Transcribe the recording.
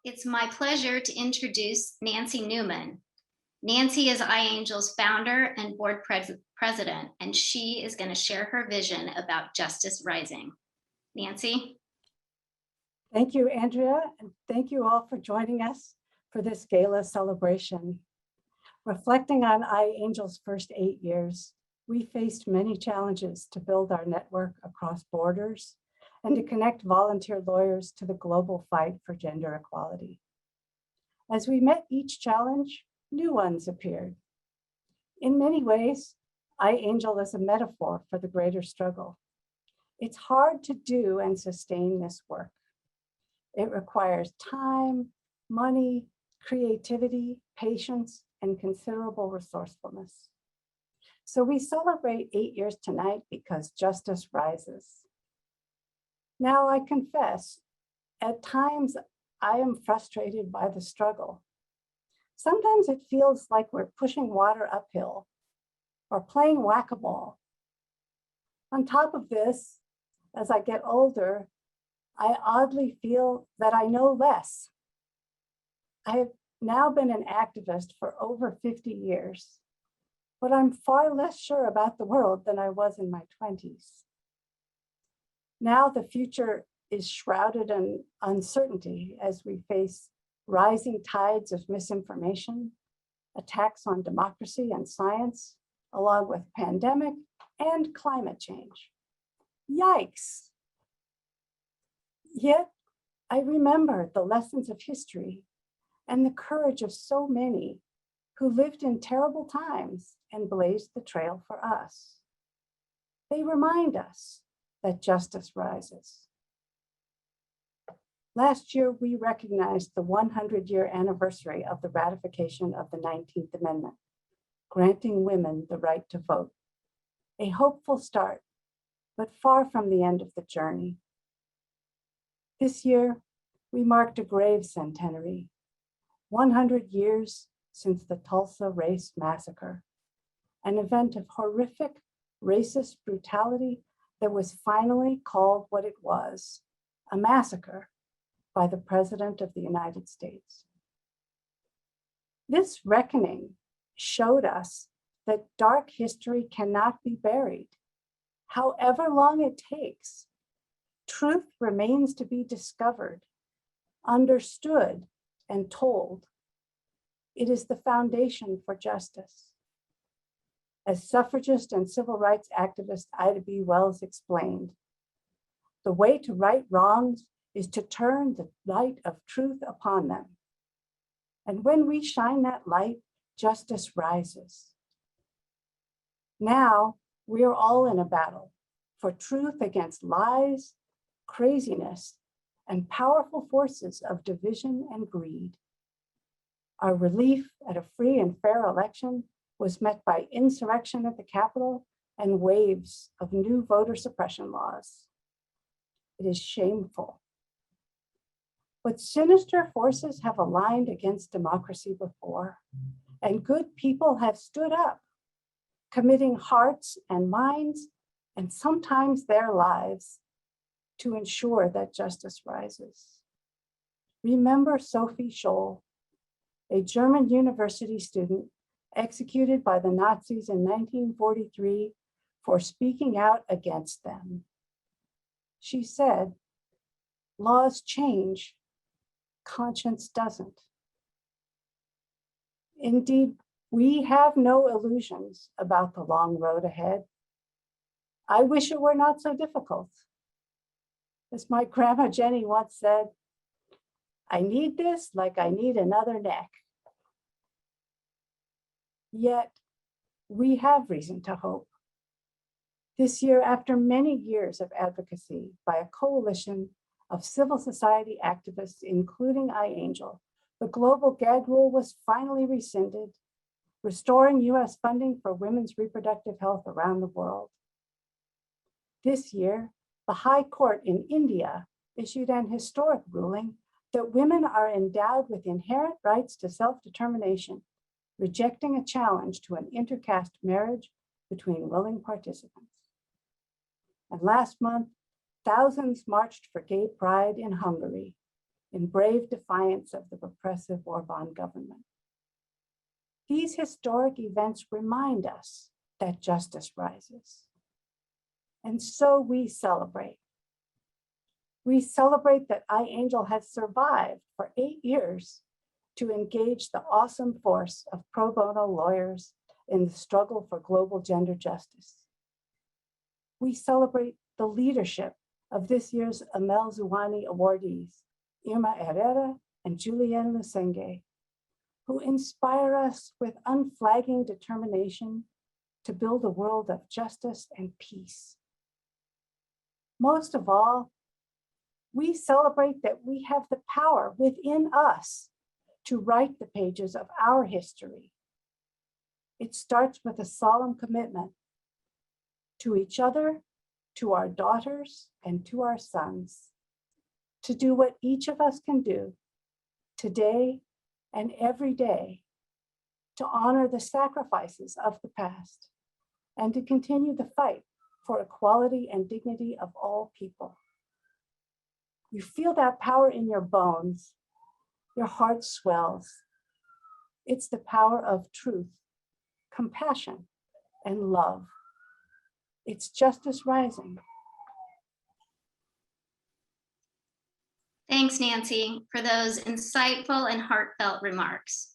it's my pleasure to introduce Nancy Newman. Nancy is IANGEL's founder and board president, and she is going to share her vision about Justice Rising. Nancy? Thank you, Andrea, and thank you all for joining us for this Gala celebration. Reflecting on IANGEL's first 8 years, we faced many challenges to build our network across borders and to connect volunteer lawyers to the global fight for gender equality. As we met each challenge, new ones appeared. In many ways, IANGEL is a metaphor for the greater struggle. It's hard to do and sustain this work. It requires time, money, creativity, patience, and considerable resourcefulness. So we celebrate 8 years tonight because justice rises. Now I confess, at times I am frustrated by the struggle. Sometimes it feels like we're pushing water uphill or playing whack-a-mole. On top of this, as I get older, I oddly feel that I know less. I have now been an activist for over 50 years, but I'm far less sure about the world than I was in my 20s. Now the future is shrouded in uncertainty as we face rising tides of misinformation, attacks on democracy and science, along with pandemic and climate change. Yikes! Yet, I remember the lessons of history and the courage of so many who lived in terrible times and blazed the trail for us. They remind us that justice rises. Last year, we recognized the 100-year anniversary of the ratification of the 19th Amendment, granting women the right to vote. A hopeful start, but far from the end of the journey. This year, we marked a grave centenary, 100 years since the Tulsa Race Massacre, an event of horrific racist brutality that was finally called what it was, a massacre by the President of the United States. This reckoning showed us that dark history cannot be buried. However long it takes, truth remains to be discovered, understood, and told. It is the foundation for justice. As suffragist and civil rights activist Ida B. Wells explained, the way to right wrongs is to turn the light of truth upon them. And when we shine that light, justice rises. Now, we are all in a battle for truth against lies, craziness, and powerful forces of division and greed. Our relief at a free and fair election was met by insurrection at the Capitol and waves of new voter suppression laws. It is shameful. But sinister forces have aligned against democracy before, and good people have stood up, committing hearts and minds, and sometimes their lives, to ensure that justice rises. Remember Sophie Scholl, a German university student executed by the Nazis in 1943 for speaking out against them. She said, "Laws change, conscience doesn't." Indeed, we have no illusions about the long road ahead. I wish it were not so difficult. As my grandma Jenny once said, I need this like I need another neck. Yet, we have reason to hope. This year, after many years of advocacy by a coalition of civil society activists, including IANGEL, the global gag rule was finally rescinded, restoring US funding for women's reproductive health around the world. This year, the High Court in India issued an historic ruling that women are endowed with inherent rights to self-determination, rejecting a challenge to an intercaste marriage between willing participants. And last month, thousands marched for gay pride in Hungary, in brave defiance of the repressive Orban government. These historic events remind us that justice rises. And so we celebrate. We celebrate that IANGEL has survived for 8 years to engage the awesome force of pro bono lawyers in the struggle for global gender justice. We celebrate the leadership of this year's Amel Zuwani awardees, Irma Herrera and Julienne Lusenge, who inspire us with unflagging determination to build a world of justice and peace. Most of all, we celebrate that we have the power within us to write the pages of our history. It starts with a solemn commitment to each other, to our daughters, and to our sons, to do what each of us can do today and every day to honor the sacrifices of the past and to continue the fight for equality and dignity of all people. You feel that power in your bones, your heart swells. It's the power of truth, compassion, and love. It's justice rising. Thanks, Nancy, for those insightful and heartfelt remarks.